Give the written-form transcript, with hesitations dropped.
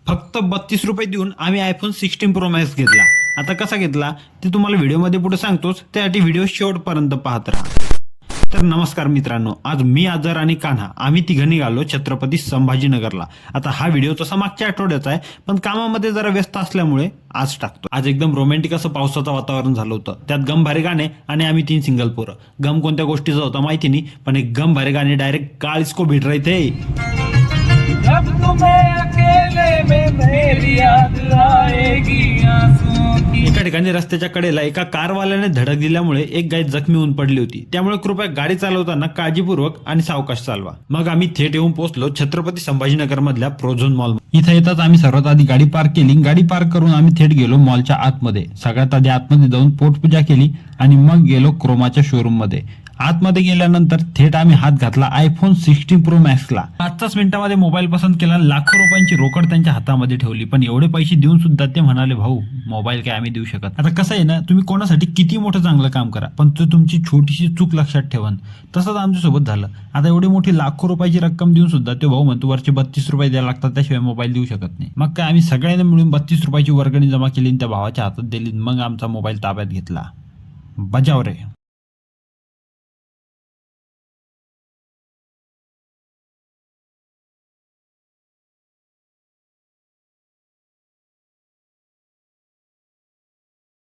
फक्त 32 रुपये देऊन आम्ही आयफोन 16 प्रो मॅक्स घेतला. आता कसा घेतला ते तुम्हाला व्हिडिओमध्ये पुढे सांगतोच, त्यासाठी व्हिडिओ शेवटपर्यंत पाहत राहा. तर नमस्कार मित्रांनो, आज मी आजर आणि कान्हा आम्ही तिघं निघालो छत्रपती संभाजीनगरला. आता हा व्हिडिओ तसा मागच्या आठवड्याचा आहे, पण कामामध्ये जरा व्यस्त असल्यामुळे आज टाकतो. आज एकदम रोमॅन्टिक असं पावसाचं वातावरण झालं होतं, त्यात गम भारी गाणे आणि आम्ही 3 सिंगल पोरं. गम कोणत्या गोष्टीचा होता माहिती नाही, पण एक गम भारी गाणे डायरेक्ट काळीच को भेट रहे थे. जब तुम्हें अकेले में मेरी याद आएगी आंसुओं की. एका ठिकाणी रस्त्याच्या कडेला एका कारवाल्याने धडक दिल्यामुळे एक गाय जखमी होऊन पडली होती. त्यामुळे कृपया गाडी चालवताना काळजीपूर्वक आणि सावकाश चालवा. मग आम्ही थेट येऊन पोहोचलो छत्रपती संभाजीनगर मधल्या प्रोझोन मॉल. इथं येतात आम्ही सर्वात आधी गाडी पार्क केली. गाडी पार्क करून आम्ही थेट गेलो मॉलच्या आतमध्ये. सगळ्यात आधी आतमध्ये जाऊन पोटपूजा केली आणि मग गेलो क्रोमाच्या शोरूम मध्ये. आतमध्ये गेल्यानंतर थेट आम्ही हात घातला आयफोन 16 प्रो मॅक्सला. 5 मिनिटांमध्ये मोबाईल पसंत केला. लाखो रुपयांची रोकड त्यांच्या हातामध्ये ठेवली, पण एवढे पैसे देऊन सुद्धा ते म्हणाले, भाऊ मोबाईल काय आम्ही देऊ शकत. आता कसं आहे ना, तुम्ही कोणासाठी किती मोठं चांगलं काम करा, पण तो तुमची छोटीशी चूक लक्षात ठेवन. तसंच आमच्यासोबत झालं. आता एवढी मोठी लाखो रुपयाची रक्कम देऊन सुद्धा ते भाऊ म्हणतो वरचे 32 रुपये द्यायला लागतात, त्याशिवाय मोबाईल देऊ शकत नाही. मग काय आम्ही सगळ्यांनी मिळून 32 रुपयाची वर्गणी जमा केली आणि त्या भावाच्या हातात दिली. मग आमचा मोबाईल ताब्यात घेतला. बजाव रे.